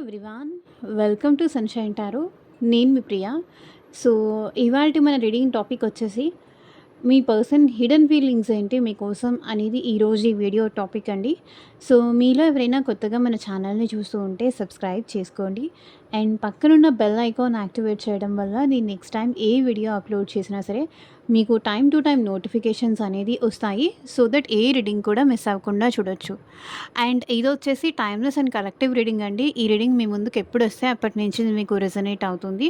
Everyone, welcome to sunshine tarot. నేను మీ ప్రియ. So, ఇవాల్టి మన రీడింగ్ టాపిక్ వచ్చేసి మీ పర్సన్ హిడెన్ ఫీలింగ్స్ ఏంటి మీకోసం అనేది ఈరోజు ఈ వీడియో టాపిక్ అండి. సో, మీలో ఎవరైనా కొత్తగా మన ఛానల్ని చూస్తూ ఉంటే సబ్స్క్రైబ్ చేసుకోండి అండ్ పక్కనున్న బెల్ ఐకాన్ యాక్టివేట్ చేయడం వల్ల నేను నెక్స్ట్ టైం ఏ వీడియో అప్లోడ్ చేసినా సరే మీకు టైం టు టైం నోటిఫికేషన్స్ అనేది వస్తాయి. సో దట్ ఏ రీడింగ్ కూడా మిస్ అవ్వకుండా చూడొచ్చు. అండ్ ఇది వచ్చేసి టైమ్లెస్ అండ్ కలెక్టివ్ రీడింగ్ అండి. ఈ రీడింగ్ మీ ముందుకు ఎప్పుడు వస్తే అప్పటి నుంచి ఇది మీకు రెజనేట్ అవుతుంది.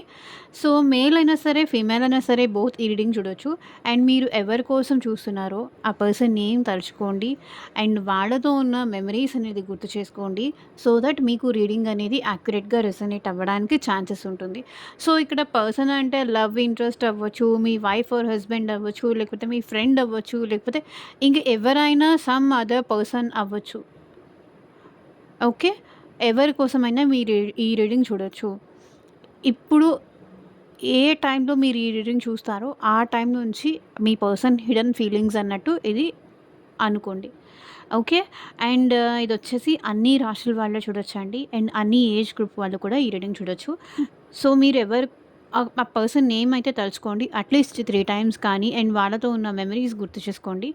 సో, మేల్ అయినా సరే ఫీమేల్ అయినా సరే బోత్ ఈ రీడింగ్ చూడొచ్చు. అండ్ మీరు ఎవరి కోసం చూస్తున్నారో ఆ పర్సన్ నేమ్ తలుచుకోండి అండ్ వాళ్ళతో ఉన్న మెమరీస్ అనేది గుర్తు చేసుకోండి. సో దట్ మీకు రీడింగ్ అనేది యాక్యురేట్గా రెజనేట్ అవ్వడానికి ఛాన్సెస్ ఉంటుంది. సో, ఇక్కడ పర్సన్ అంటే లవ్ ఇంట్రెస్ట్ అవ్వచ్చు, మీ వైఫ్ ఆర్ హస్బెండ్ అవ్వచ్చు, లేకపోతే మీ ఫ్రెండ్ అవ్వచ్చు, లేకపోతే ఇంక ఎవరైనా సమ్ అదర్ పర్సన్ అవ్వచ్చు. ఓకే, ఎవరి కోసమైనా మీరు ఈ రీడింగ్ చూడొచ్చు. ఇప్పుడు ఏ టైంలో మీరు ఈ రీడింగ్ చూస్తారో ఆ టైం నుంచి మీ పర్సన్ హిడెన్ ఫీలింగ్స్ అన్నట్టు ఇది అనుకోండి. ఓకే. అండ్ ఇది వచ్చేసి అన్ని రాశుల వాళ్ళు చూడొచ్చండి అండ్ అన్ని ఏజ్ గ్రూప్ వాళ్ళు కూడా ఈ రీడింగ్ చూడొచ్చు. సో, మీరు ఆ పర్సన్ నేమ్ అయితే తలుచుకోండి అట్లీస్ట్ 3 టైమ్స్ కానీ అండ్ వాళ్ళతో ఉన్న మెమరీస్ గుర్తు చేసుకోండి.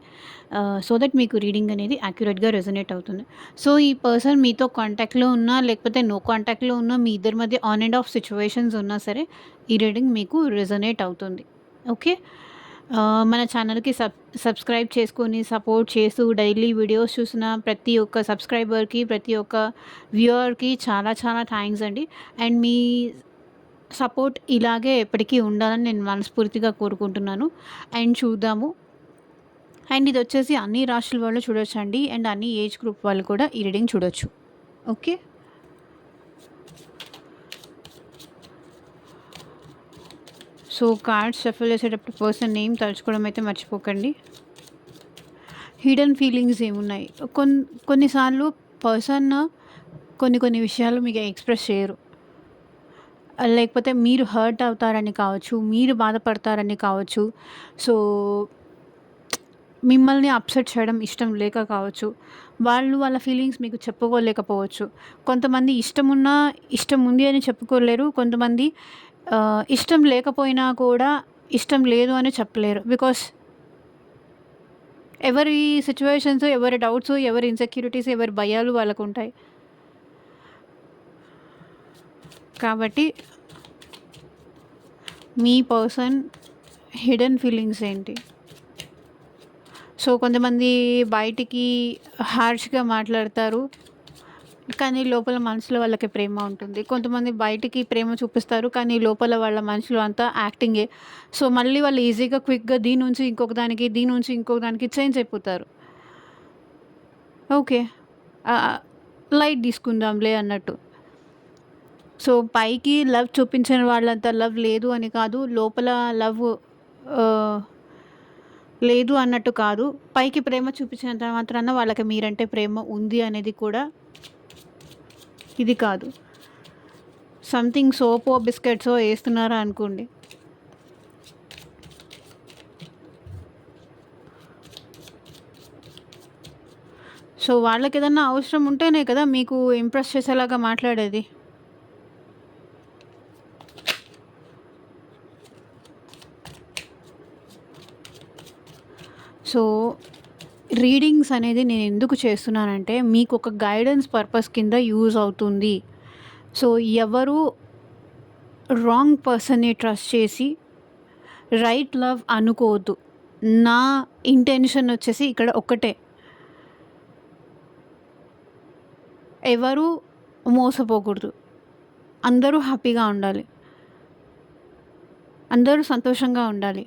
సో దట్ మీకు రీడింగ్ అనేది యాక్యురేట్గా రెజనేట్ అవుతుంది. సో, ఈ పర్సన్ మీతో కాంటాక్ట్లో ఉన్నా లేకపోతే నో కాంటాక్ట్లో ఉన్నా మీ ఇద్దరి మధ్య ఆన్ అండ్ ఆఫ్ సిచ్యువేషన్స్ ఉన్నా సరే ఈ రీడింగ్ మీకు రెజనేట్ అవుతుంది. ఓకే. మన ఛానల్కి సబ్స్క్రైబ్ చేసుకొని సపోర్ట్ చేస్తూ డైలీ వీడియోస్ చూసిన ప్రతి ఒక్క సబ్స్క్రైబర్కి, ప్రతి ఒక్క వ్యూవర్కి చాలా చాలా థ్యాంక్స్ అండి. అండ్ మీ సపోర్ట్ ఇలాగే ఎప్పటికీ ఉండాలని నేను మనస్ఫూర్తిగా కోరుకుంటున్నాను. అండ్ చూద్దాము. అండ్ ఇది వచ్చేసి అన్ని రాశుల వాళ్ళు చూడొచ్చండి అండ్ అన్ని ఏజ్ గ్రూప్ వాళ్ళు కూడా ఈ రీడింగ్ చూడొచ్చు. ఓకే. సో, కార్డ్స్ షఫల్ చేసేటప్పుడు పర్సన్ నేమ్ తలుచుకోవడం అయితే మర్చిపోకండి. హిడెన్ ఫీలింగ్స్ ఏమున్నాయి, కొన్నిసార్లు పర్సన్ కొన్ని విషయాలు మీకు ఎక్స్ప్రెస్ చేయరు. లేకపోతే మీరు హర్ట్ అవుతారని కావచ్చు, మీరు బాధపడతారని కావచ్చు. సో, మిమ్మల్ని అప్సెట్ చేయడం ఇష్టం లేక కావచ్చు. వాళ్ళ ఫీలింగ్స్ మీకు చెప్పుకోలేకపోవచ్చు. కొంతమంది ఇష్టం ఉంది అని చెప్పుకోలేరు. కొంతమంది ఇష్టం లేకపోయినా కూడా ఇష్టం లేదు అని చెప్పలేరు. బికాస్ ఎవరి సిచ్యువేషన్స్, ఎవరి డౌట్స్, ఎవరి ఇన్సెక్యూరిటీస్, ఎవరి భయాలు వాళ్ళకుంటాయి. కాబట్టి మీ పర్సన్ హిడెన్ ఫీలింగ్స్ ఏంటి? సో, కొంతమంది బయటికి హార్ష్గా మాట్లాడతారు కానీ లోపల మనసులో వాళ్ళకి ప్రేమ ఉంటుంది. కొంతమంది బయటికి ప్రేమ చూపిస్తారు కానీ లోపల వాళ్ళ మనసులో అంతా యాక్టింగే. సో, మళ్ళీ వాళ్ళు ఈజీగా క్విక్గా దీని నుంచి ఇంకొక దానికి చేంజ్ అయిపోతారు. ఓకే. లైట్ తీసుకుందాంలే అన్నట్టు. సో, పైకి లవ్ చూపించిన వాళ్ళంతా లవ్ లేదు అని కాదు, లోపల లవ్ లేదు అన్నట్టు కాదు. పైకి ప్రేమ చూపించినంత మాత్రాన వాళ్ళకి మీరంటే ప్రేమ ఉంది అనేది కూడా ఇది కాదు. సంథింగ్ సోపో బిస్కెట్సో వేస్తున్నారా అనుకోండి. సో, వాళ్ళకి ఏదన్నా అవసరం ఉంటేనే కదా మీకు ఇంప్రెస్ చేసేలాగా మాట్లాడేది. సో, రీడింగ్స్ అనేది నేను ఎందుకు చేస్తున్నానంటే మీకు ఒక గైడెన్స్ పర్పస్ కింద యూజ్ అవుతుంది. సో, ఎవరు రాంగ్ పర్సన్ని ట్రస్ట్ చేసి రైట్ లవ్ అనుకోవద్దు. నా ఇంటెన్షన్ వచ్చేసి ఇక్కడ ఒక్కటే, ఎవరు మోసపోకూడదు. అందరూ హ్యాపీగా ఉండాలి, అందరూ సంతోషంగా ఉండాలి.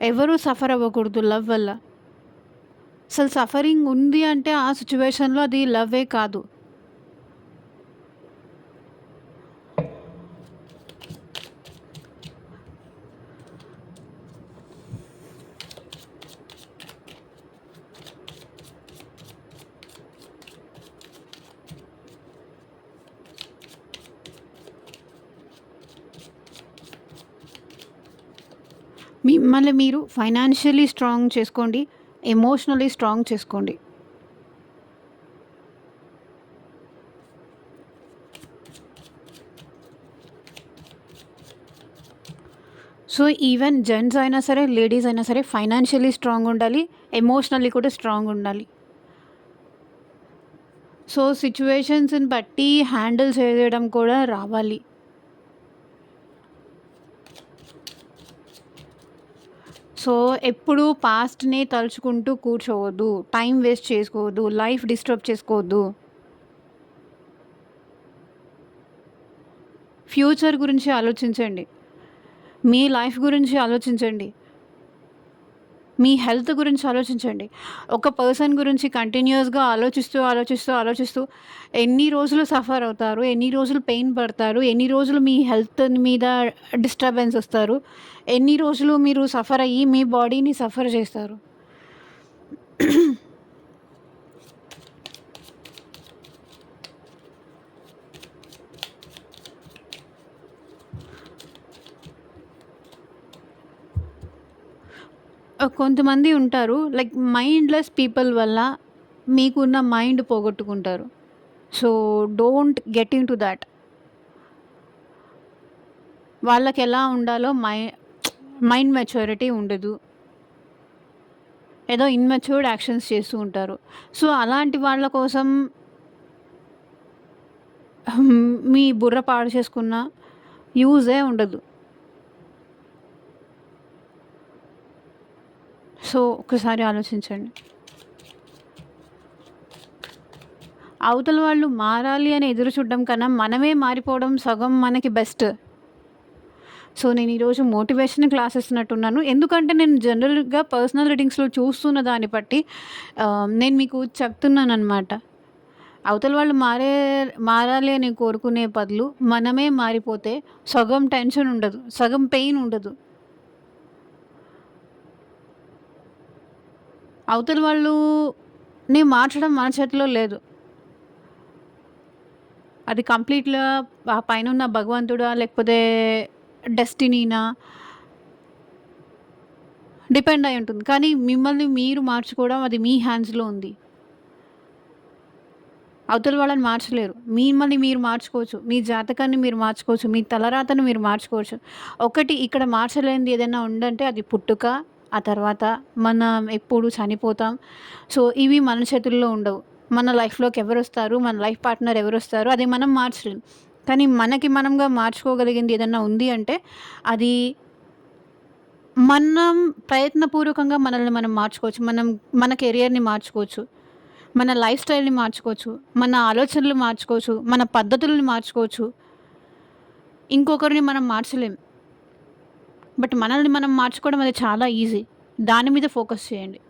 ఎవరు సఫర్ అవ్వకూడదు లవ్ వల్ల. అసలు సఫరింగ్ ఉంది అంటే ఆ సిచ్యువేషన్లో అది లవ్వే కాదు. మిమ్మల్ని మీరు ఫైనాన్షియలీ స్ట్రాంగ్ చేసుకోండి, ఎమోషనలీ స్ట్రాంగ్ చేసుకోండి. సో, ఈవెన్ జెంట్స్ అయినా సరే, లేడీస్ అయినా సరే ఫైనాన్షియల్లీ స్ట్రాంగ్ ఉండాలి. ఎమోషనల్లీ కూడా స్ట్రాంగ్ ఉండాలి. సో, సిట్యుయేషన్స్‌ని బట్టి హ్యాండిల్ చేయడం కూడా రావాలి. సో, ఎప్పుడూ పాస్ట్‌నే తలుచుకుంటూ కూర్చోవద్దు. టైం వేస్ట్ చేసుకోవద్దు. లైఫ్ డిస్టర్బ్ చేసుకోవద్దు. ఫ్యూచర్ గురించి ఆలోచించండి. మీ లైఫ్ గురించి ఆలోచించండి. మీ హెల్త్ గురించి ఆలోచించండి. ఒక పర్సన్ గురించి కంటిన్యూయస్‌గా ఆలోచిస్తూ ఎన్ని రోజులు సఫర్ అవుతారు? ఎన్ని రోజులు పెయిన్ పడతారు? ఎన్ని రోజులు మీ హెల్త్ మీద డిస్టర్బెన్స్ వస్తారు? ఎన్ని రోజులు మీరు సఫర్ అయ్యి మీ బాడీని సఫర్ చేస్తారు? కొంతమంది ఉంటారు లైక్ మైండ్‌లెస్ పీపుల్ వల్ల మీకున్న మైండ్ పోగొట్టుకుంటారు. So, don't get into that. వాళ్ళకెలా ఉండాలో మైండ్ మెచ్యూరిటీ ఉండదు. ఏదో ఇమ్మెచ్యూర్డ్ యాక్షన్స్ చేస్తూ ఉంటారు. సో, అలాంటి వాళ్ళ కోసం మీ బుర్ర పాడు చేసుకున్న యూజే ఉండదు. సో, ఒక్కసారి ఆలోచించండి. అవతల వాళ్ళు మారాలి అని ఎదురు చూడడం కన్నా మనమే మారిపోవడం సగం మనకి బెస్ట్. సో, నేను ఈరోజు మోటివేషన్ క్లాస్ ఇస్తున్నట్టున్నాను. ఎందుకంటే నేను జనరల్‌గా పర్సనల్ రీడింగ్స్‌లో చూస్తున్న దాన్ని బట్టి నేను మీకు చెప్తున్నాననమాట. అవతల వాళ్ళు మారాలి అని కోరుకునే బదులు మనమే మారిపోతే సగం టెన్షన్ ఉండదు. సగం పెయిన్ ఉండదు. అవతల వాళ్ళుని మార్చడం మన చేతిలో లేదు. అది కంప్లీట్‌గా ఆ పైనున్న భగవంతుడా లేకపోతే డెస్టినీనా డిపెండ్ అయి ఉంటుంది. కానీ మిమ్మల్ని మీరు మార్చుకోవడం అది మీ హ్యాండ్స్‌లో ఉంది. అవతల వాళ్ళని మార్చలేరు. మిమ్మల్ని మీరు మార్చుకోవచ్చు. మీ జాతకాన్ని మీరు మార్చుకోవచ్చు. మీ తలరాతను మీరు మార్చుకోవచ్చు. ఒకటి ఇక్కడ మార్చలేనిది ఏదైనా ఉందంటే అది పుట్టుక, ఆ తర్వాత మనం ఎప్పుడు చనిపోతాం. సో, ఇవి మన చేతుల్లో ఉండవు. మన లైఫ్‌లోకి ఎవరొస్తారు, మన లైఫ్ పార్ట్నర్ ఎవరొస్తారు అది మనం మార్చలేం. కానీ మనకి మనంగా మార్చుకోగలిగింది ఏదన్నా ఉంది అంటే అది మనం ప్రయత్నపూర్వకంగా మనల్ని మనం మార్చుకోవచ్చు. మన కెరియర్‌ని మార్చుకోవచ్చు. మన లైఫ్ స్టైల్‌ని మార్చుకోవచ్చు. మన ఆలోచనలు మార్చుకోవచ్చు. మన పద్ధతులను మార్చుకోవచ్చు. ఇంకొకరిని మనం మార్చలేం. బట్ మనల్ని మనం మార్చుకోవడం అది చాలా ఈజీ. దాని మీద ఫోకస్ చేయండి.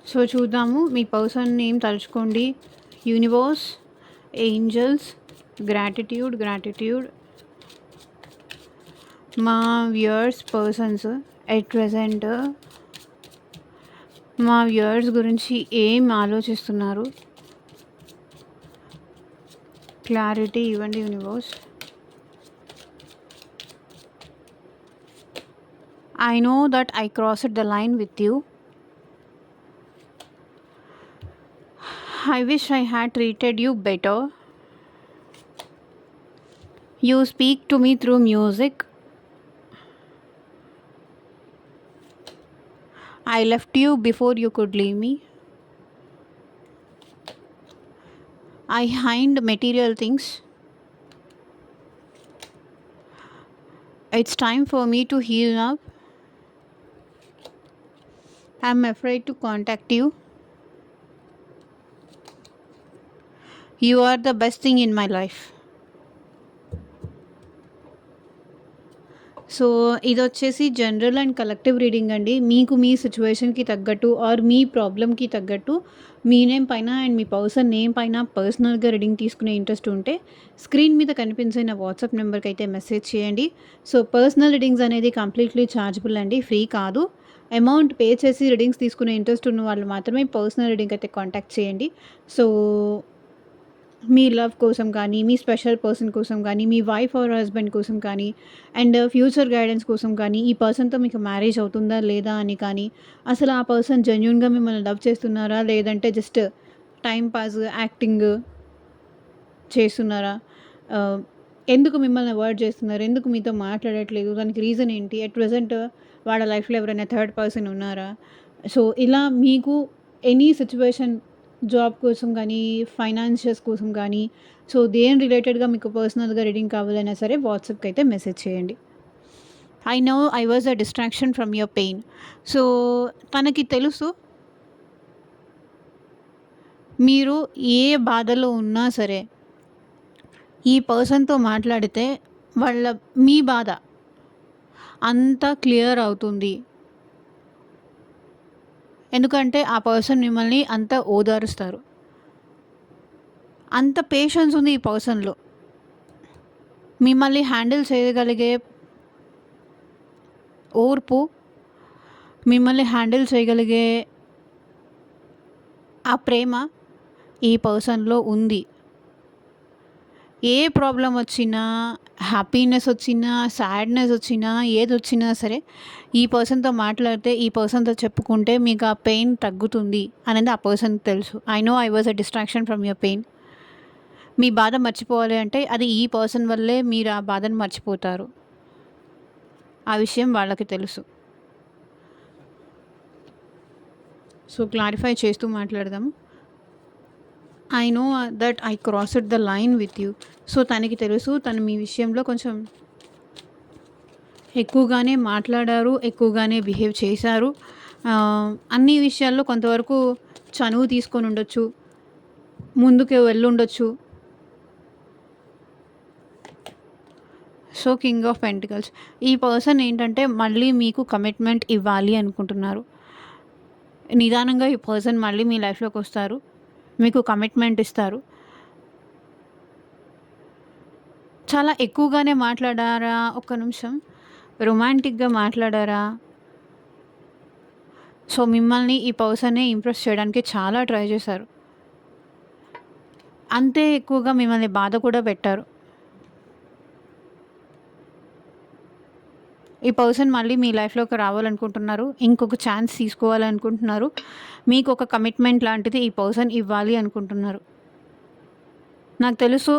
సో, చూద్దాము మీ పర్సన్ నేమ్ తలుచుకోండి. Universe, angels, gratitude. మా వ్యూయర్స్ పర్సన్స్ ఎట్ ప్రెజెంట్ మా వ్యూయర్స్ గురించి ఏం ఆలోచిస్తున్నారు? క్లారిటీ ఇవ్వండి universe. I know that I crossed the line with you. I wish I had treated you better. You speak to me through music. I left you before you could leave me. I hide material things. It's time for me to heal now. I'm afraid to contact you. You are the best thing in my life. So, ఇదొచ్చేసి general and collective reading అండి. మీకు మీ సిచ్యువేషన్‌కి తగ్గట్టు or మీ ప్రాబ్లమ్‌కి తగ్గట్టు మీ నేమ్ పైన అండ్ మీ పర్సన్ నేమ్ పైన పర్సనల్‌గా రీడింగ్ తీసుకునే ఇంట్రెస్ట్ ఉంటే స్క్రీన్ మీద కనిపించే నా వాట్సాప్ నెంబర్‌కి అయితే మెసేజ్ చేయండి. సో, పర్సనల్ రీడింగ్స్ అనేది కంప్లీట్‌లీ ఛార్జబుల్ అండి. ఫ్రీ కాదు. అమౌంట్ పే చేసి రీడింగ్స్ తీసుకునే ఇంట్రెస్ట్ ఉన్న వాళ్ళు మాత్రమే పర్సనల్ రీడింగ్ అయితే కాంటాక్ట్ చేయండి. సో, మీ లవ్ కోసం కానీ, మీ స్పెషల్ పర్సన్ కోసం కానీ, మీ వైఫ్ ఆర్ హస్బెండ్ కోసం కానీ, అండ్ ఫ్యూచర్ గైడెన్స్ కోసం కానీ, ఈ పర్సన్‌తో మీకు మ్యారేజ్ అవుతుందా లేదా అని కానీ, అసలు ఆ పర్సన్ జెన్యూన్‌గా మిమ్మల్ని లవ్ చేస్తున్నారా? లేదంటే జస్ట్ టైమ్ పాస్, యాక్టింగ్ చేస్తున్నారా? ఆహ్, ఎందుకు మిమ్మల్ని అవాయిడ్ చేస్తున్నారు? ఎందుకు మీతో మాట్లాడట్లేదు? దానికి రీజన్ ఏంటి? అట్ ప్రెజెంట్ వాళ్ళ లైఫ్‌లో ఎవరైనా థర్డ్ పర్సన్ ఉన్నారా? సో, ఇలా మీకు ఎనీ సిట్యుయేషన్ జాబ్ కోసం గానీ, ఫైనాన్షియల్స్ కోసం గానీ, సో, దేని రిలేటెడ్‌గా మీకు పర్సనల్‌గా రీడింగ్ కావాలన్నా సరే వాట్సాప్‌కైతే మెసేజ్ చేయండి. I know I was a distraction from your pain. So, తనకి తెలుసు మీరు ఏ బాధలో ఉన్నా సరే, ఈ పర్సన్‌తో మాట్లాడితే వాళ్ళ మీ బాధ అంతా క్లియర్ అవుతుంది. ఎందుకంటే ఆ పర్సన్ మిమ్మల్ని అంత ఓదారుస్తారు. అంత పేషెన్స్ ఉంది ఈ పర్సన్‌లో. మిమ్మల్ని హ్యాండిల్ చేయగలిగే ఓర్పు, మిమ్మల్ని హ్యాండిల్ చేయగలిగే ఆ ప్రేమ ఈ పర్సన్‌లో ఉంది. ఏ ప్రాబ్లమ్ వచ్చినా, హ్యాపీనెస్ వచ్చినా, సాడ్‌నెస్ వచ్చినా, ఏదొచ్చినా సరే ఈ పర్సన్‌తో మాట్లాడితే, ఈ పర్సన్‌తో చెప్పుకుంటే మీకు ఆ పెయిన్ తగ్గుతుంది అనేది ఆ పర్సన్‌కి తెలుసు. I know I was a distraction from your pain. మీ బాధ మర్చిపోవాలి అంటే అది ఈ పర్సన్ వల్లే మీరు ఆ బాధను మర్చిపోతారు. ఆ విషయం వాళ్ళకి తెలుసు. సో, క్లారిఫై చేస్తూ మాట్లాడదాము. I know that I crossed the line with you. So, తనకి తెలుసు తను మీ విషయంలో కొంచెం ఎక్కువగానే మాట్లాడారు, ఎక్కువగానే బిహేవ్ చేశారు. అన్ని విషయాల్లో కొంతవరకు చనువు తీసుకొని ఉండొచ్చు, ముందుకు వెళ్ళుండొచ్చు. So, king of pentacles. ఈ పర్సన్ ఏంటంటే మళ్ళీ మీకు కమిట్మెంట్ ఇవ్వాలి అనుకుంటున్నారు. నిదానంగా ఈ పర్సన్ మళ్ళీ మీ లైఫ్‌లోకి వస్తారు. మీకు కమిట్మెంట్ ఇస్తారు. చాలా ఎక్కువగానే మాట్లాడారా? ఒక్క నిమిషం. రొమాంటిక్‌గా మాట్లాడారా? సో, మిమ్మల్ని ఈ పర్సనే ఇంప్రెస్ చేయడానికి చాలా ట్రై చేశారు. అంతే ఎక్కువగా మిమ్మల్ని బాధ కూడా పెట్టారు. ఈ పర్సన్ మళ్ళీ మీ లైఫ్‌లోకి రావాలనుకుంటున్నారు. ఇంకొక ఛాన్స్ తీసుకోవాలనుకుంటున్నారు. మీకు ఒక కమిట్మెంట్ లాంటిది ఈ పర్సన్ ఇవ్వాలి అనుకుంటున్నారు. నాకు తెలుసు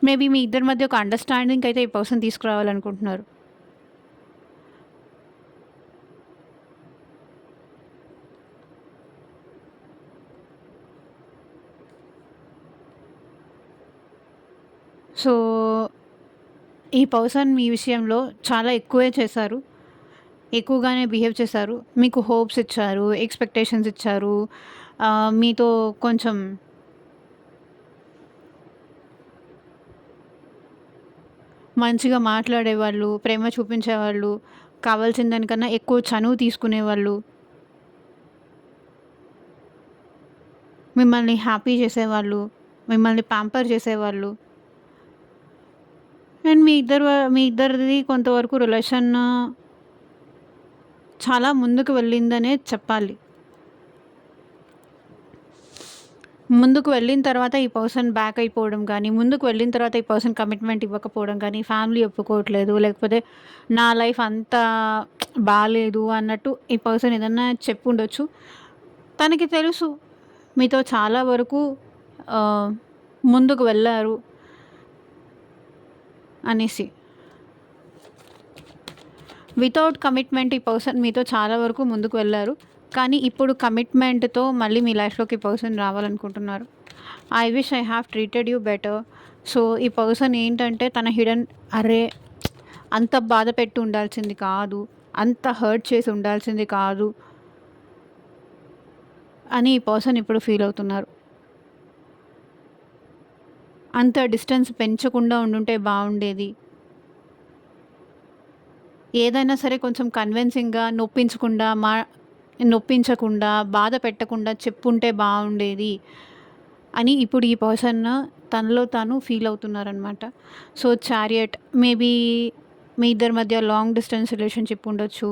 మేబీ మీ ఇద్దరి మధ్య ఒక అండర్‌స్టాండింగ్‌కి అయితే ఈ పర్సన్ తీసుకురావాలనుకుంటున్నారు. సో, ఈ పర్సన్ మీ విషయంలో చాలా ఎక్కువే చేశారు. ఎక్కువగానే బిహేవ్ చేశారు. మీకు హోప్స్ ఇచ్చారు, ఎక్స్‌పెక్టేషన్స్ ఇచ్చారు. మీతో కొంచెం మంచిగా మాట్లాడేవాళ్ళు, ప్రేమ చూపించేవాళ్ళు, కావాల్సిన దానికన్నా ఎక్కువ చనువు తీసుకునేవాళ్ళు. మిమ్మల్ని హ్యాపీ చేసేవాళ్ళు, మిమ్మల్ని ప్యాంపర్ చేసేవాళ్ళు. అండ్ మీ ఇద్దరిది కొంతవరకు రిలేషన్ చాలా ముందుకు వెళ్ళిందనే చెప్పాలి. ముందుకు వెళ్ళిన తర్వాత ఈ పర్సన్ బ్యాక్ అయిపోవడం గానీ, ముందుకు వెళ్ళిన తర్వాత ఈ పర్సన్ కమిట్మెంట్ ఇవ్వకపోవడం గానీ, ఫ్యామిలీ ఒప్పుకోవట్లేదు, లేకపోతే నా లైఫ్ అంతా బాలేదు అన్నట్టు ఈ పర్సన్ ఏదన్నా చెప్పుండొచ్చు. తనకి తెలుసు మీతో చాలా వరకు ఆహ్, ముందుకు వెళ్లారు అనేసి. వితౌట్ కమిట్మెంట్ ఈ పర్సన్ మీతో చాలా వరకు ముందుకు వెళ్లారు. కానీ ఇప్పుడు కమిట్మెంట్‌తో మళ్ళీ మీ లైఫ్‌లోకి ఈ పర్సన్ రావాలనుకుంటున్నారు. I wish I have treated you better. So, ఈ పర్సన్ ఏంటంటే తన హిడెన్ అరే! అంత బాధ పెట్టి ఉండాల్సింది కాదు. అంత హర్ట్ చేసి ఉండాల్సింది కాదు అని ఈ పర్సన్ ఇప్పుడు ఫీల్ అవుతున్నారు. అంత డిస్టెన్స్ పెంచకుండా ఉండుంటే బావుండేది. ఏదైనా సరే కొంచెం కన్విన్సింగ్‌గా నొప్పించకుండా, బాధ పెట్టకుండా చెప్పుంటే బావుండేది అని ఇప్పుడు ఈ పర్సన్ తనలో తాను ఫీల్ అవుతున్నారనమాట. సో, చారియట్ మేబీ మీ ఇద్దరి మధ్య లాంగ్ డిస్టెన్స్ రిలేషన్‌షిప్ ఉండొచ్చు.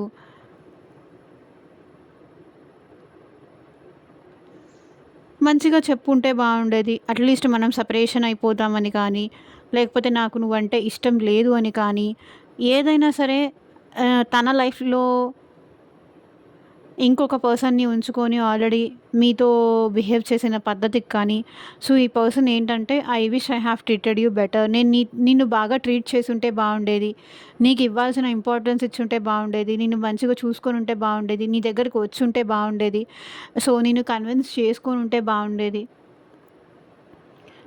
మంచిగా చెప్పుంటే బావుండేది. అట్‌లీస్ట్ మనం సెపరేషన్ అయిపోదామని కానీ, లేకపోతే నాకు నువ్వంటే ఇష్టం లేదు అని కానీ, ఏదైనా సరే తన లైఫ్‌లో ఇంకొక పర్సన్‌ని ఉంచుకొని ఆల్రెడీ మీతో బిహేవ్ చేసిన పద్ధతికి కానీ, సో, ఈ పర్సన్ ఏంటంటే, I wish I have treated you better. నేను నిన్ను బాగా ట్రీట్ చేసుంటే బావుండేది. నీకు ఇవ్వాల్సిన ఇంపార్టెన్స్ ఇచ్చుంటే బావుండేది. నిన్ను మంచిగా చూసుకొనుంటే బావుండేది. నీ దగ్గరికి వచ్చుంటే బావుండేది. సో, నిన్ను కన్విన్స్ చేసుకొనుంటే బావుండేది.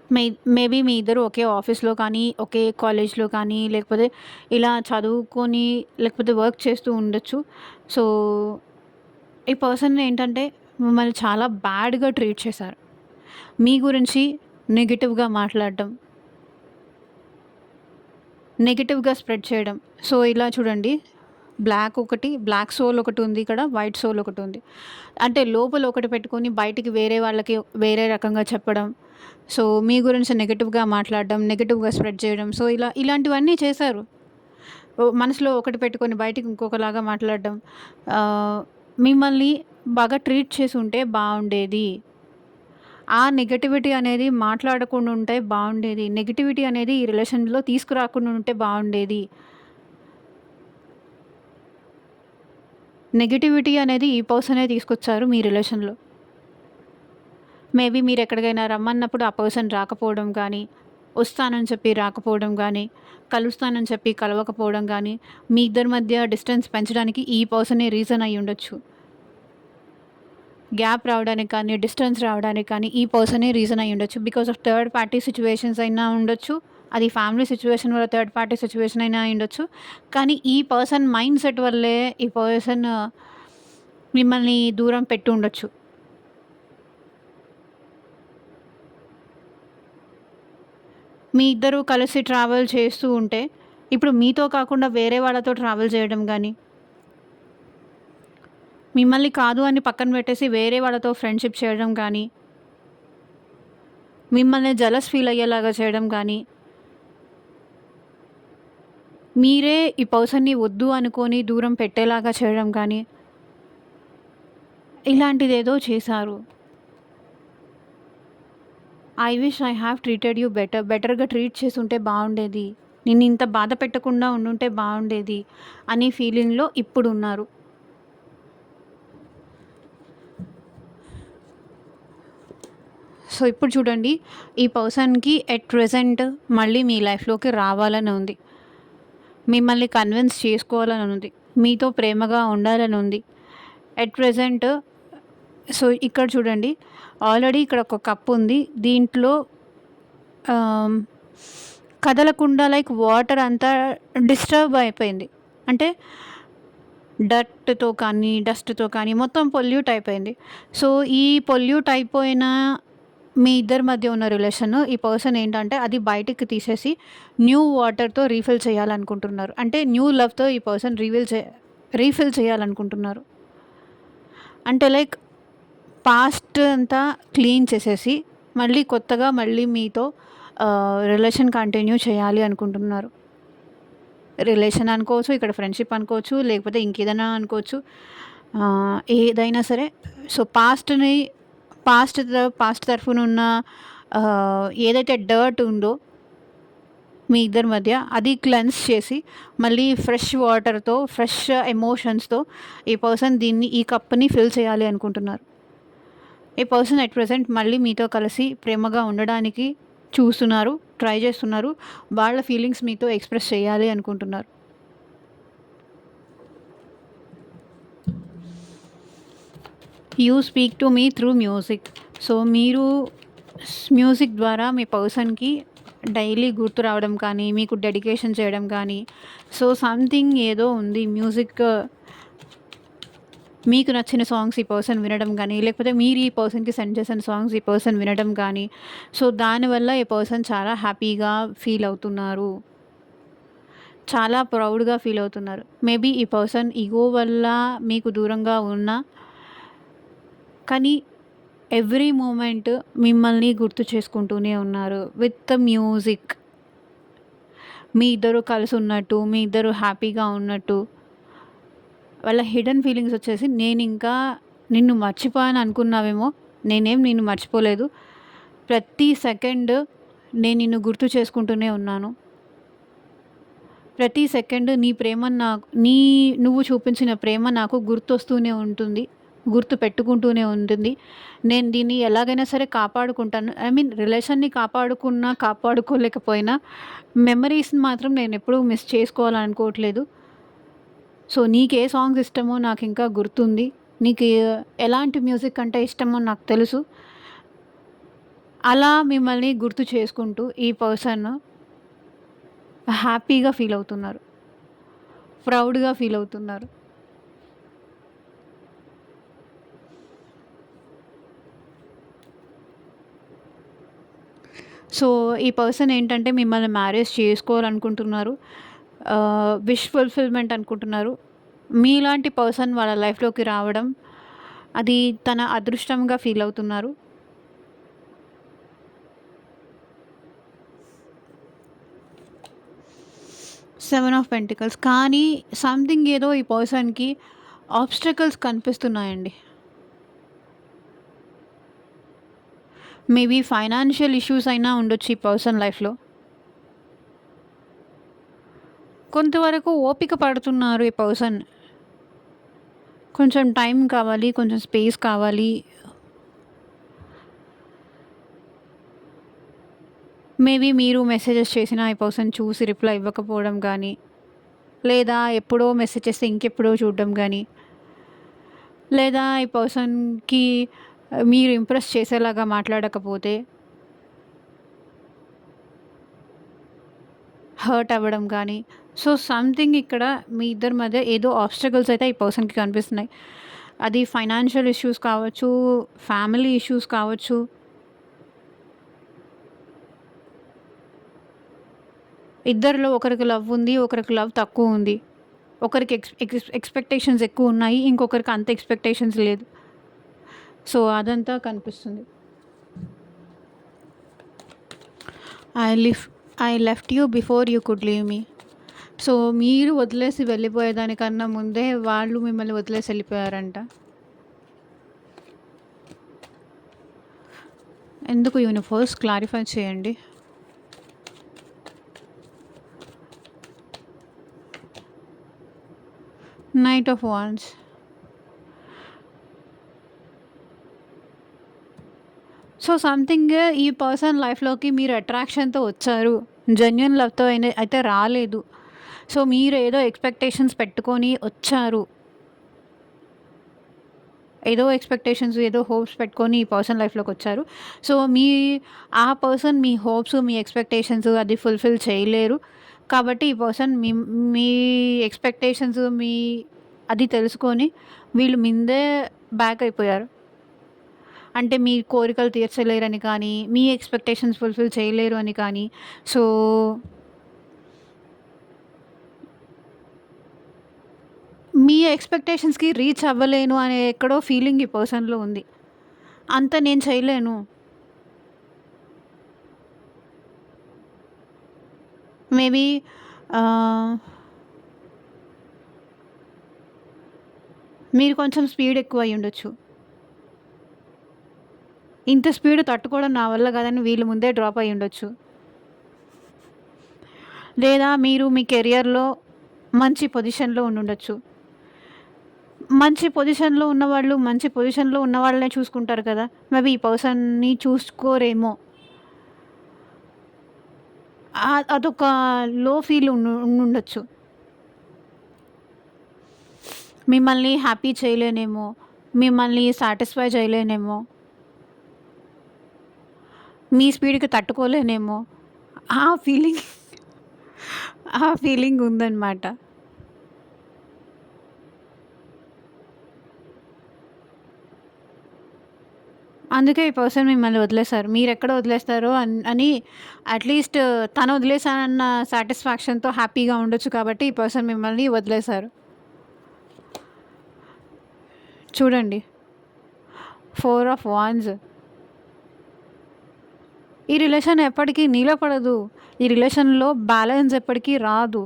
మే మేబీ మీ ఇద్దరు ఒకే ఆఫీస్‌లో కానీ, ఒకే కాలేజ్‌లో కానీ, లేకపోతే ఇలా చదువుకొని, లేకపోతే వర్క్ చేస్తూ ఉండొచ్చు. సో, ఈ పర్సన్ ఏంటంటే మిమ్మల్ని చాలా బ్యాడ్‌గా ట్రీట్ చేశారు. మీ గురించి నెగెటివ్‌గా మాట్లాడడం, నెగెటివ్‌గా స్ప్రెడ్ చేయడం. సో, ఇలా చూడండి, బ్లాక్ సోల్ ఒకటుంది ఇక్కడ, వైట్ సోల్ ఒకటుంది. అంటే లోపల ఒకటి పెట్టుకొని బయటికి వేరే వాళ్ళకి వేరే రకంగా చెప్పడం. సో, మీ గురించి నెగెటివ్‌గా మాట్లాడడం, నెగెటివ్‌గా స్ప్రెడ్ చేయడం. సో, ఇలాంటివన్నీ చేశారు. మనసులో ఒకటి పెట్టుకొని బయటికి ఇంకొకలాగా మాట్లాడడం. మిమ్మల్ని బాగా ట్రీట్ చేసుంటే బావుండేది. ఆ నెగటివిటీ అనేది మాట్లాడకుండా ఉంటే బావుండేది. నెగటివిటీ అనేది ఈ రిలేషన్‌లో తీసుకురాకుండా ఉంటే బావుండేది. నెగటివిటీ అనేది ఈ పర్సనే తీసుకొచ్చారు మీ రిలేషన్‌లో. మేబీ మీరెక్కడికైనా రమ్మన్నప్పుడు ఆ పర్సన్ రాకపోవడం గానీ, వస్తానని చెప్పి రాకపోవడం గానీ, కలుస్తానని చెప్పి కలవకపోవడం గానీ, మీ ఇద్దరి మధ్య డిస్టెన్స్ పెంచడానికి ఈ పర్సనే రీజన్ అయ్యుండొచ్చు. గ్యాప్ రావడానికి కానీ, డిస్టెన్స్ రావడానికి కానీ ఈ పర్సనే రీజన్ అయ్యుండొచ్చు. Because of third party situations అయినా ఉండొచ్చు. అది ఫ్యామిలీ సిట్యుయేషన్ వల్ల థర్డ్ పార్టీ సిట్యుయేషన్ అయినా అయ్యుండొచ్చు. కానీ ఈ పర్సన్ మైండ్ సెట్ వల్లే ఈ పర్సన్ మిమ్మల్ని దూరం పెట్టి ఉండొచ్చు. మీ ఇద్దరు కలిసి ట్రావెల్ చేస్తూ ఉంటే, ఇప్పుడు మీతో కాకుండా వేరే వాళ్ళతో ట్రావెల్ చేయడం గానీ, మిమ్మల్ని కాదు అని పక్కన పెట్టేసి వేరే వాళ్ళతో ఫ్రెండ్‌షిప్ చేయడం గానీ, మిమ్మల్ని జెలస్ ఫీల్ అయ్యేలాగా చేయడం గానీ, మీరే ఈ పర్సన్‌ని వద్దు అనుకోని దూరం పెట్టేలాగా చేయడం గానీ, ఇలాంటిదేదో చేశారు. I wish I have treated you బెటర్‌గా ట్రీట్ చేసుంటే బావుండేది. నిన్నింత బాధ పెట్టకుండా ఉండుంటే బావుండేది అనే ఫీలింగ్‌లో ఇప్పుడున్నారు. సో, ఇప్పుడు చూడండి, ఈ పర్సన్‌కి ఎట్ ప్రెజెంట్ మళ్ళీ మీ లైఫ్‌లోకి రావాలని ఉంది. మిమ్మల్ని కన్విన్స్ చేసుకోవాలని ఉంది. మీతో ప్రేమగా ఉండాలని ఉంది. ఎట్ ప్రెజెంట్ సో, ఇక్కడ చూడండి, ఆల్రెడీ ఇక్కడ ఒక కప్ ఉంది. దీంట్లో ఆహ్, కదలకుండా లైక్ వాటర్ అంతా డిస్టర్బ్ అయిపోయింది. అంటే డస్ట్‌తో కానీ మొత్తం పొల్యూట్ అయిపోయింది. సో, ఈ పొల్యూట్ అయిపోయిన మీ ఇద్దరి మధ్య ఉన్న రిలేషన్ ఈ పర్సన్ ఏంటంటే అది బయటికి తీసేసి న్యూ వాటర్‌తో రీఫిల్ చేయాలనుకుంటున్నారు. అంటే న్యూ లవ్‌తో ఈ పర్సన్ రీఫిల్ చేయాలనుకుంటున్నారు. అంటే లైక్ పాస్ట్ అంతా క్లీన్ చేసేసి మళ్ళీ కొత్తగా మీతో రిలేషన్ కంటిన్యూ చేయాలి అనుకుంటున్నారు. రిలేషన్ అనుకోవచ్చు, ఇక్కడ ఫ్రెండ్‌షిప్ అనుకోవచ్చు, లేకపోతే ఇంకేదైనా అనుకోవచ్చు. ఏదైనా సరే. సో, పాస్ట్ తరఫున ఉన్న ఏదైతే డర్ట్ ఉందో మీ ఇద్దరి మధ్య అది క్లెన్స్ చేసి మళ్ళీ ఫ్రెష్ వాటర్‌తో, ఫ్రెష్ ఎమోషన్స్‌తో ఈ కప్‌ని ఫిల్ చేయాలి అనుకుంటున్నారు. ఈ పర్సన్ ఎట్ ప్రెజెంట్ మళ్ళీ మీతో కలిసి ప్రేమగా ఉండడానికి చూస్తున్నారు, ట్రై చేస్తున్నారు. వాళ్ళ ఫీలింగ్స్ మీతో ఎక్స్‌ప్రెస్ చేయాలి అనుకుంటున్నారు. You speak to me through music. So, మీరు మ్యూజిక్ ద్వారా మీ పర్సన్‌కి డైలీ గుర్తు రావడం కానీ, మీకు డెడికేషన్ చేయడం కానీ, సో, సంథింగ్ ఏదో ఉంది. మీకు నచ్చిన సాంగ్స్ ఈ పర్సన్ వినడం గానీ, లేకపోతే మీరు ఈ పర్సన్‌కి సెండ్ చేసిన సాంగ్స్ ఈ పర్సన్ వినడం గానీ, సో, దానివల్ల ఈ పర్సన్ చాలా హ్యాపీగా ఫీల్ అవుతున్నారు. చాలా ప్రౌడ్‌గా ఫీల్ అవుతున్నారు. మేబీ ఈ పర్సన్ ఇగో వల్ల మీకు దూరంగా ఉన్నా, కానీ ఎవ్రీ మూమెంట్ మిమ్మల్ని గుర్తు చేసుకుంటూనే ఉన్నారు విత్ మ్యూజిక్. మీ ఇద్దరు కలిసి ఉన్నట్టు, మీ ఇద్దరు హ్యాపీగా ఉన్నట్టు. వాళ్ళ హిడెన్ ఫీలింగ్స్ వచ్చేసి, నేనింకా నిన్ను మర్చిపోయాను అనుకున్నావేమో, నేనేం నిన్ను మర్చిపోలేదు. ప్రతి సెకండ్ నేను నిన్ను గుర్తు చేసుకుంటూనే ఉన్నాను. ప్రతి సెకండ్ నువ్వు చూపించిన ప్రేమ నాకు గుర్తొస్తూనే ఉంటుంది. గుర్తు పెట్టుకుంటూనే ఉంటుంది. నేను దీన్ని ఎలాగైనా సరే కాపాడుకుంటాను. ఐ మీన్ రిలేషన్‌ని కాపాడుకున్నా, కాపాడుకోలేకపోయినా మెమరీస్‌ని మాత్రం నేనెప్పుడూ మిస్ చేసుకోవాలనుకోవట్లేదు. సో, నీకే సాంగ్స్ ఇష్టమో నాకింకా గుర్తుంది. నీకు ఎలాంటి మ్యూజిక్ అంటే ఇష్టమో నాకు తెలుసు. అలా మిమ్మల్ని గుర్తు చేసుకుంటూ ఈ పర్సన్ హ్యాపీగా ఫీల్ అవుతున్నారు. ప్రౌడ్‌గా ఫీల్ అవుతున్నారు. సో, ఈ పర్సన్ ఏంటంటే మిమ్మల్ని మ్యారేజ్ చేసుకోవాలనుకుంటున్నారు. విష్ ఫుల్‌ఫిల్‌మెంట్ అనుకుంటున్నారు. మీలాంటి పర్సన్ వాళ్ళ లైఫ్‌లోకి రావడం అది తన అదృష్టంగా ఫీల్ అవుతున్నారు. సెవెన్ ఆఫ్ పెంటికల్స్ కానీ సంథింగ్ ఏదో ఈ పర్సన్‌కి ఆబ్స్టకల్స్ కనిపిస్తున్నాయండి. మేబీ ఫైనాన్షియల్ ఇష్యూస్ అయినా ఉండొచ్చు ఈ పర్సన్ లైఫ్‌లో. కొంతవరకు ఓపిక పడుతున్నారు ఈ పర్సన్. కొంచెం టైం కావాలి, కొంచెం స్పేస్ కావాలి. మేబీ మీరు మెసేజెస్ చేసినా ఈ పర్సన్ చూసి రిప్లై ఇవ్వకపోవడం గానీ, లేదా ఎప్పుడో మెసేజ్ చేస్తే ఇంకెప్పుడో చూడడం గానీ, లేదా ఈ పర్సన్‌కి మీరు ఇంప్రెస్ చేసేలాగా మాట్లాడకపోతే హర్ట్ అవ్వడం గానీ, సో, సంథింగ్ ఇక్కడ మీ ఇద్దరి మధ్య ఏదో ఆబ్స్టకల్స్ అయితే ఈ పర్సన్‌కి కనిపిస్తున్నాయి. అది ఫైనాన్షియల్ ఇష్యూస్ కావచ్చు, ఫ్యామిలీ ఇష్యూస్ కావచ్చు. ఇద్దరిలో ఒకరికి లవ్ ఉంది, ఒకరికి లవ్ తక్కువుంది. ఒకరికి ఎక్స్‌పెక్టేషన్స్ ఎక్కువున్నాయి. ఇంకొకరికి అంత ఎక్స్‌పెక్టేషన్స్ లేదు. సో, అదంతా కనిపిస్తుంది. I lift I left you before you could leave me. So, మీరు వదిలేసి వెళ్ళిపోయేదానికన్నా ముందే వాళ్ళు మిమ్మల్ని వదిలేసి వెళ్ళిపోయారంట. ఎందుకు యూనివర్స్ క్లారిఫై చేయండి. Knight of wands. So, something ఈ పర్సన్ లైఫ్‌లోకి మీరు అట్రాక్షన్‌తో వచ్చారు. జెన్యూన్ లవ్‌తో అయితే రాలేదు. సో, మీరేదో ఎక్స్‌పెక్టేషన్స్ పెట్టుకొని వచ్చారు. ఏదో ఎక్స్‌పెక్టేషన్స్, ఏదో హోప్స్ పెట్టుకొని ఈ పర్సన్ లైఫ్‌లోకొచ్చారు. సో, ఆ పర్సన్ మీ హోప్స్, మీ ఎక్స్‌పెక్టేషన్స్ అది ఫుల్‌ఫిల్ చేయలేరు. కాబట్టి ఈ పర్సన్ మీ ఎక్స్‌పెక్టేషన్స్ అది తెలుసుకొని వీళ్ళు మీందే బ్యాక్ అయిపోయారు. అంటే మీ కోరికలు తీర్చలేరని కానీ, మీ ఎక్స్‌పెక్టేషన్స్ ఫుల్‌ఫిల్ చేయలేరు అని కానీ, సో, మీ ఎక్స్‌పెక్టేషన్స్‌కి రీచ్ అవ్వలేను అనే ఎక్కడో ఫీలింగ్ ఈ పర్సన్‌లో ఉంది. అంత నేను చేయలేను. మేబీ ఆహ్, మీరు కొంచెం స్పీడ్ ఎక్కువ అయ్యుండొచ్చు. ఇంత స్పీడ్ తట్టుకోవడం నా వల్ల కాదని వీళ్ళు ముందే డ్రాప్ అయ్యుండొచ్చు. లేదా మీరు మీ కెరియర్‌లో మంచి పొజిషన్‌లో ఉండుండొచ్చు. మంచి పొజిషన్‌లో ఉన్న వాళ్ళనే చూసుకుంటారు కదా! మేబీ ఈ పర్సన్‌ని చూసుకోరేమో. అదొక లో ఫీల్ ఉండుండొచ్చు. మిమ్మల్ని హ్యాపీ చేయలేనేమో, మిమ్మల్ని సాటిస్ఫై చేయలేనేమో, మీ స్పీడ్‌కి తట్టుకోలేనేమో. ఆ ఫీలింగ్ ఆ ఫీలింగ్ ఉందనమాట. అందుకే ఈ పర్సన్ మిమ్మల్ని వదిలేసారు. మీరెక్కడ వదిలేస్తారో అని అట్‌లీస్ట్ తను వదిలేసానన్న సాటిస్ఫాక్షన్‌తో హ్యాపీగా ఉండొచ్చు కాబట్టి ఈ పర్సన్ మిమ్మల్ని వదిలేసారు. చూడండి. 4 ఆఫ్ వాండ్స్. ఈ రిలేషన్ ఎప్పటికీ నిలబడదు. ఈ రిలేషన్‌లో బ్యాలెన్స్ ఎప్పటికీ రాదు.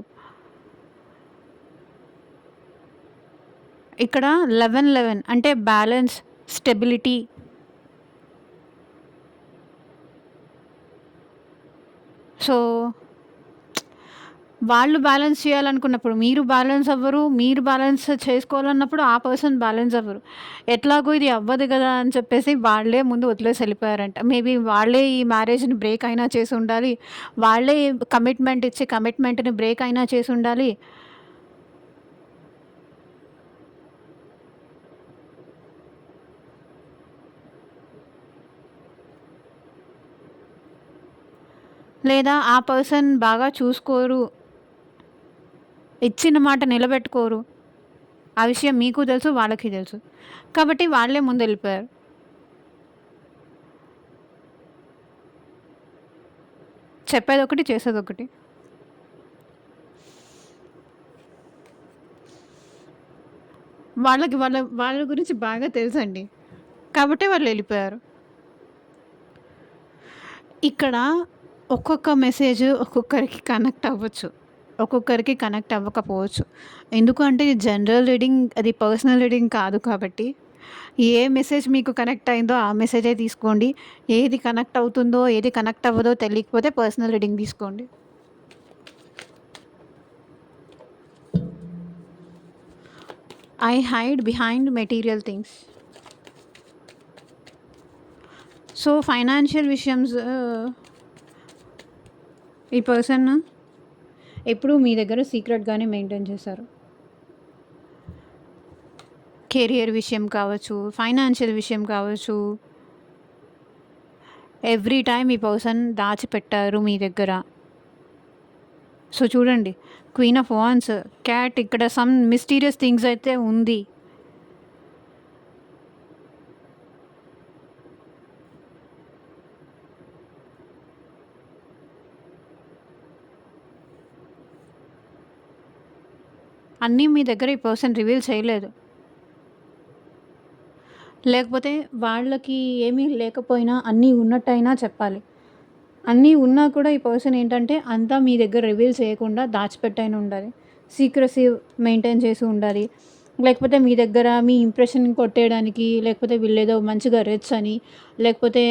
ఇక్కడ 11, 11 అంటే బ్యాలెన్స్, స్టెబిలిటీ. సో, వాళ్ళు బ్యాలెన్స్ చేయాలనుకున్నప్పుడు మీరు బ్యాలెన్స్ అవ్వరు. మీరు బ్యాలెన్స్ చేసుకోవాలన్నప్పుడు ఆ పర్సన్ బ్యాలెన్స్ అవ్వరు. ఎట్లాగో ఇది అవ్వదు గదా! అని చెప్పేసి వాళ్ళే ముందు వదిలేసి ఎళ్ళిపోయారంట. మేబీ వాళ్ళే ఈ మ్యారేజ్‌ని బ్రేక్ అయినా చేసుండాలి. వాళ్ళే కమిట్మెంట్ ఇచ్చి కమిట్మెంట్‌ని బ్రేక్ అయినా చేసుండాలి. లేదా ఆ పర్సన్ బాగా చూసుకోరు. ఇచ్చిన మాట నిలబెట్టుకోరు. ఆ విషయం మీకు తెలుసు, వాళ్ళకి తెలుసు. కాబట్టి వాళ్ళే ముందెళ్ళిపోయారు. చెప్పేదొకటి, చేసేదొకటి. వాళ్ళకి వాళ్ళ గురించి బాగా తెలుసండి. కాబట్టే వాళ్ళెళ్ళిపోయారు. ఇక్కడ ఒక్కొక్క మెసేజ్ ఒక్కొక్కరికి కనెక్ట్ అవ్వచ్చు. ఒక్కొక్కరికి కనెక్ట్ అవ్వకపోవచ్చు. ఎందుకు అంటే ఇది జనరల్ రీడింగ్, అది పర్సనల్ రీడింగ్ కాదు కాబట్టి, ఏ మెసేజ్ మీకు కనెక్ట్ అయిందో ఆ మెసేజే తీసుకోండి. ఏది కనెక్ట్ అవుతుందో, ఏది కనెక్ట్ అవ్వదో తెలియకపోతే పర్సనల్ రీడింగ్ తీసుకోండి. I hide behind material things. So, financial విషయమ్స్ ఈ పర్సన్ ఎప్పుడూ మీ దగ్గర సీక్రెట్‌గానే మెయింటైన్ చేశారు. కెరియర్ విషయం కావచ్చు, ఫైనాన్షియల్ విషయం కావచ్చు. ఎవ్రీ టైమ్ ఈ పర్సన్ దాచిపెట్టారు మీ దగ్గర. సో, చూడండి, క్వీన్ ఆఫ్ వాండ్స్, క్యాట్, ఇక్కడ సమ్ మిస్టీరియస్ థింగ్స్ అయితే ఉంది. అన్నీ మీ దగ్గర ఈ పర్సన్ రివీల్ చేయలేదు. లేకపోతే వాళ్ళకి ఏమీ లేకపోయినా అన్నీ ఉన్నట్టయినా చెప్పాలి. అన్నీ ఉన్నా కూడా ఈ పర్సన్ ఏంటంటే అంతా మీ దగ్గర రివీల్ చేయకుండా దాచిపెట్టైనా ఉండాలి. సీక్రసీ మెయింటైన్ చేసి ఉండాలి. లేకపోతే మీ దగ్గర మీ ఇంప్రెషన్ కొట్టేయడానికి, లేకపోతే వీళ్ళేదో మంచిగా రిచ్ అని, లేకపోతే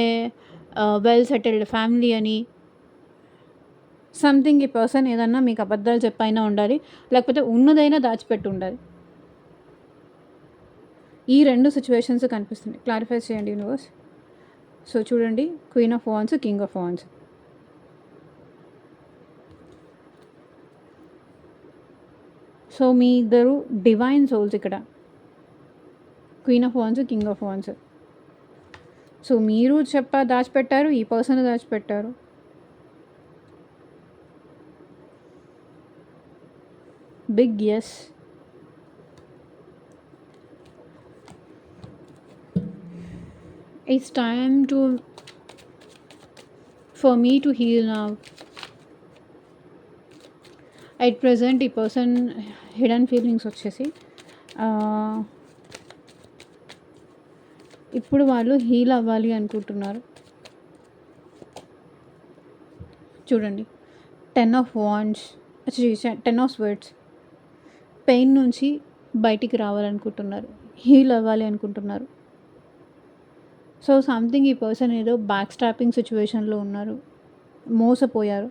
వెల్ సెటిల్డ్ ఫ్యామిలీ అని, సంథింగ్ ఈ పర్సన్ ఏదన్నా మీకు అబద్ధాలు చెప్పైనా ఉండాలి. లేకపోతే ఉన్నదైనా దాచిపెట్టి ఉండాలి. ఈ 2 సిట్యుయేషన్స్ కనిపిస్తున్నాయి. క్లారిఫై చేయండి యూనివర్స్. సో, చూడండి, queen of wands, king of wands. So, మీ ఇద్దరు డివైన్ సోల్స్ ఇక్కడ. Queen of wands, king of wands. So, మీరు దాచిపెట్టారు, ఈ పర్సన్ దాచిపెట్టారు. Big yes. It's time for me to heal now. At present ఈ పర్సన్ హిడెన్ ఫీలింగ్స్ వచ్చేసి ఇప్పుడు వాళ్ళు హీల్ అవ్వాలి అనుకుంటున్నారు. చూడండి, 10 of wands, 10 of swords. Pain నుంచి బయటికి రావాలనుకుంటున్నారు, హీల్ అవ్వాలి అనుకుంటున్నారు. సో, సంథింగ్ ఈ పర్సన్ ఏదో బ్యాక్ స్టాపింగ్ సిచ్యువేషన్లో ఉన్నారు. మోసపోయారు.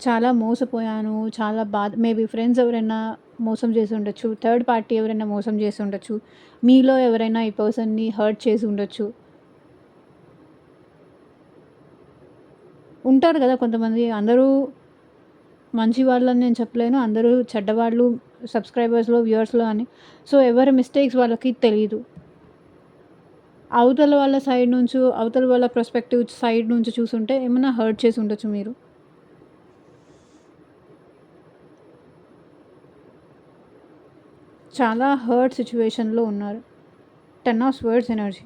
చాలా మోసపోయాను, చాలా బాధ. మేబీ ఫ్రెండ్స్ ఎవరైనా మోసం చేసి ఉండొచ్చు. థర్డ్ పార్టీ ఎవరైనా మోసం చేసి ఉండొచ్చు. మీలో ఎవరైనా ఈ పర్సన్‌ని హర్ట్ చేసి ఉండొచ్చు. ఉంటారు కదా కొంతమంది. అందరూ మంచి వాళ్ళని నేను చెప్పలేను. అందరూ చెడ్డవాళ్ళు సబ్స్క్రైబర్స్‌లో, వ్యూవర్స్‌లో అని. సో, ఎవరి మిస్టేక్స్ వాళ్ళకి తెలీదు. అవతల వాళ్ళ సైడ్ నుంచో, అవతల వాళ్ళ పర్స్పెక్టివ్ సైడ్ నుంచి చూసుంటే ఏమన్నా హర్ట్ చేసి ఉండొచ్చు మీరు. చాలా హర్ట్ సిచ్యువేషన్లో ఉన్నారు. 10 of swords energy.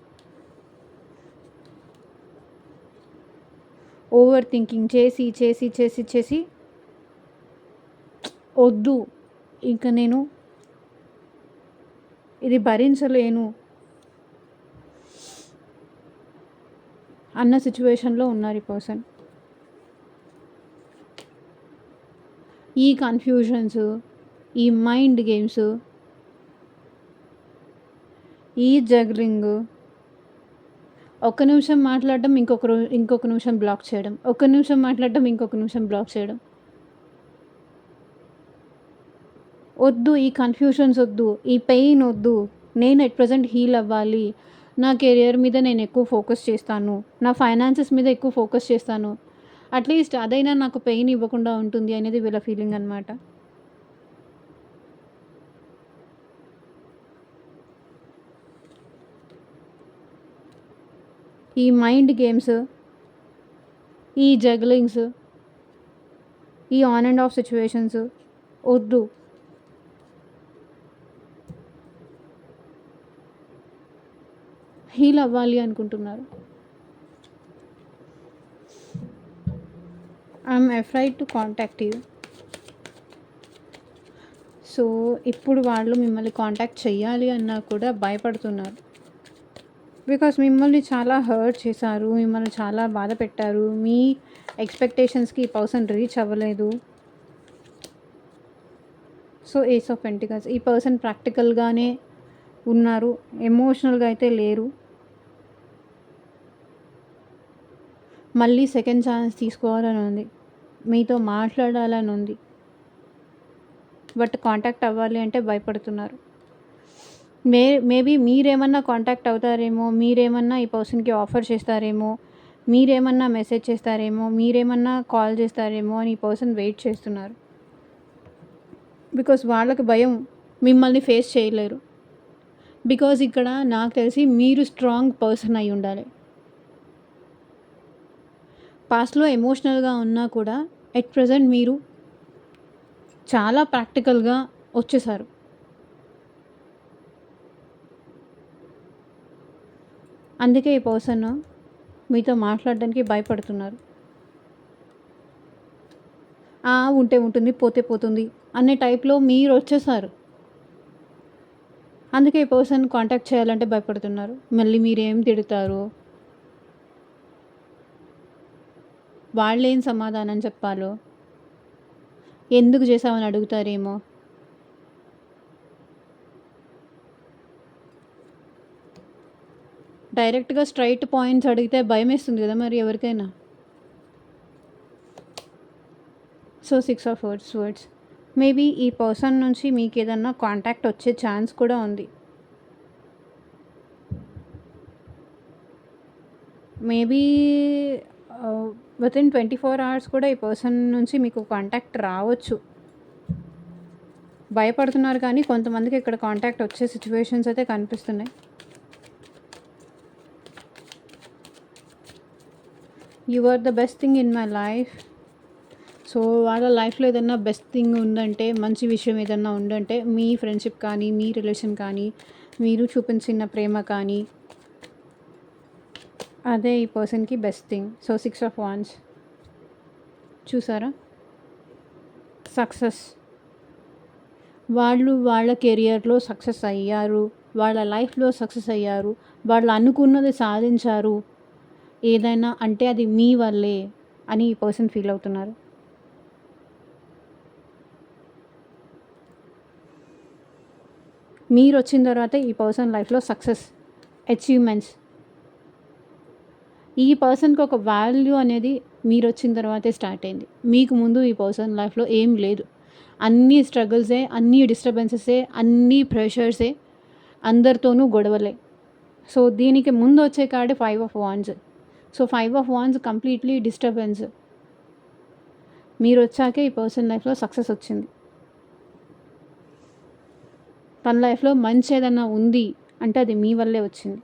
Over thinking చేసి వద్దు, ఇంక నేను ఇది భరించలేను అన్న సిచ్యువేషన్లో ఉన్నారు ఈ పర్సన్. ఈ కన్ఫ్యూజన్స్, ఈ మైండ్ గేమ్స్, ఈ జగ్లింగ్, ఒక్క నిమిషం మాట్లాడడం, ఇంకొక నిమిషం బ్లాక్ చేయడం, ఒక్క నిమిషం మాట్లాడడం, ఇంకొక నిమిషం బ్లాక్ చేయడం. వద్దు, ఈ కన్‌ఫ్యూషన్స్ వద్దు, ఈ పెయిన్ వద్దు. నేను ఎట్ ప్రెజెంట్ హీల్ అవ్వాలి. నా కెరియర్ మీద నేను ఎక్కువ ఫోకస్ చేస్తాను. నా ఫైనాన్సెస్ మీద ఎక్కువ ఫోకస్ చేస్తాను. అట్‌లీస్ట్ అదైనా నాకు పెయిన్ ఇవ్వకుండా ఉంటుంది అనేది వీళ్ళ ఫీలింగ్ అనమాట. ఈ మైండ్ గేమ్స్, ఈ జగ్లింగ్స్, ఈ ఆన్ అండ్ ఆఫ్ సిట్యుయేషన్స్ వద్దు. హీల్ అవ్వాలి అనుకుంటున్నారు. I'm afraid to contact you. So ఇప్పుడు వాళ్ళు మిమ్మల్ని కాంటాక్ట్ చేయాలి అన్నా కూడా భయపడుతున్నారు. బికాస్ మిమ్మల్ని చాలా హర్ట్ చేశారు, మిమ్మల్ని చాలా బాధ పెట్టారు. మీ ఎక్స్పెక్టేషన్స్కి ఈ పర్సన్ రీచ్ అవ్వలేదు. సో ఏస్ ఆఫ్ పెంటికల్స్, ఈ పర్సన్ ప్రాక్టికల్గానే ఉన్నారు, ఎమోషనల్గా అయితే లేరు. మళ్ళీ సెకండ్ ఛాన్స్ తీసుకోవాలని ఉంది, మీతో మాట్లాడాలని ఉంది, బట్ కాంటాక్ట్ అవ్వాలి అంటే భయపడుతున్నారు. మేబీ మీరేమన్నా కాంటాక్ట్ అవుతారేమో, మీరేమన్నా ఈ పర్సన్కి ఆఫర్ చేస్తారేమో, మీరేమన్నా మెసేజ్ చేస్తారేమో, మీరేమన్నా కాల్ చేస్తారేమో అని ఈ పర్సన్ వెయిట్ చేస్తున్నారు. బికాస్ వాళ్ళకి భయం, మిమ్మల్ని ఫేస్ చేయలేరు. బికాజ్ ఇక్కడ నాకు తెలిసి మీరు స్ట్రాంగ్ పర్సన్ అయి ఉండాలి. పాస్ట్లో ఎమోషనల్గా ఉన్నా కూడా ఎట్ ప్రెజెంట్ మీరు చాలా ప్రాక్టికల్గా వచ్చేసారు. అందుకే ఈ పర్సన్ మీతో మాట్లాడడానికి భయపడుతున్నారు. ఉంటే ఉంటుంది, పోతే పోతుంది అనే టైప్లో మీరు వచ్చేసారు. అందుకే ఈ పర్సన్ కాంటాక్ట్ చేయాలంటే భయపడుతున్నారు. మళ్ళీ మీరేం తిడతారో, వాళ్ళేం సమాధానం చెప్పాలో, ఎందుకు చేసామని అడుగుతారేమో. డైరెక్ట్గా స్ట్రైట్ పాయింట్స్ అడిగితే భయం వేస్తుంది కదా మరి ఎవరికైనా. So 6 of words. మేబీ ఈ పర్సన్ నుంచి మీకు ఏదన్నా కాంటాక్ట్ వచ్చే ఛాన్స్ కూడా ఉంది. మేబీ వితిన్ 24 hours కూడా ఈ పర్సన్ నుంచి మీకు కాంటాక్ట్ రావచ్చు. భయపడుతున్నారు కానీ కొంతమందికి ఇక్కడ కాంటాక్ట్ వచ్చే సిచ్యువేషన్స్ అయితే కనిపిస్తున్నాయి. You are the best thing in my life. So వాళ్ళ లైఫ్లో ఏదన్నా బెస్ట్ థింగ్ ఉందంటే, మంచి విషయం ఏదన్నా ఉందంటే, మీ ఫ్రెండ్షిప్ కానీ, మీ రిలేషన్ కానీ, మీరు చూపించిన ప్రేమ కానీ, అదే ఈ పర్సన్కి best thing. So 6 of wands చూసారా, సక్సెస్. వాళ్ళు వాళ్ళ కెరియర్లో సక్సెస్ అయ్యారు, వాళ్ళ లైఫ్లో సక్సెస్ అయ్యారు, వాళ్ళు అనుకున్నది సాధించారు. ఏదైనా అంటే అది మీ వల్లే అని ఈ పర్సన్ ఫీల్ అవుతున్నారు. మీరు వచ్చిన తర్వాత ఈ పర్సన్ లైఫ్లో సక్సెస్, అచీవ్మెంట్స్. ఈ పర్సన్కి ఒక వాల్యూ అనేది మీరు వచ్చిన తర్వాతే స్టార్ట్ అయింది. మీకు ముందు ఈ పర్సన్ లైఫ్లో ఏం లేదు. అన్ని స్ట్రగుల్సే, అన్ని డిస్టర్బెన్సెసే, అన్ని ప్రెషర్సే, అందరితోనూ గొడవలే. సో దీనికి ముందు వచ్చే card 5 of wands. So 5 of wands completely disturbance. మీరు వచ్చాకే ఈ పర్సన్ లైఫ్లో సక్సెస్ వచ్చింది. తన లైఫ్లో మంచి ఏదన్నా ఉంది అంటే అది మీ వల్లే వచ్చింది.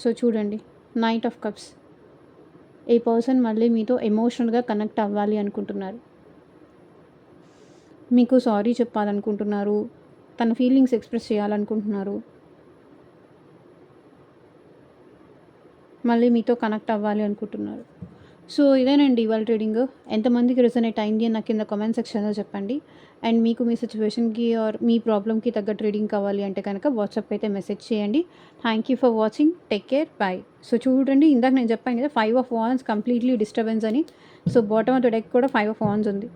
సో చూడండి, నైట్ ఆఫ్ కప్స్. ఈ పర్సన్ మళ్ళీ మీతో ఎమోషనల్గా కనెక్ట్ అవ్వాలి అనుకుంటున్నారు. మీకు సారీ చెప్పాలనుకుంటున్నారు, తన ఫీలింగ్స్ ఎక్స్ప్రెస్ చేయాలనుకుంటున్నారు, మళ్ళీ మీతో కనెక్ట్ అవ్వాలి అనుకుంటున్నారు. సో ఇదేనండి ఇవాళ రీడింగ్. ఎంతమందికి రెసొనేట్ అయింది అని నాకు కింద కామెంట్ సెక్షన్లో చెప్పండి. అండ్ మీకు మీ సిచ్యువేషన్కి ఆర్ మీ ప్రాబ్లమ్కి తగ్గట్టు రీడింగ్ కావాలి అంటే కనుక వాట్సాప్ అయితే మెసేజ్ చేయండి. Thank you for watching. Take care. Bye. So చూడండి, ఇందాక నేను చెప్పాను కదా 5 ఆఫ్ వాండ్స్ కంప్లీట్లీ డిస్టర్బెన్స్ అని. So bottom of the deck కూడా 5 ఆఫ్ వాండ్స్ ఉంది.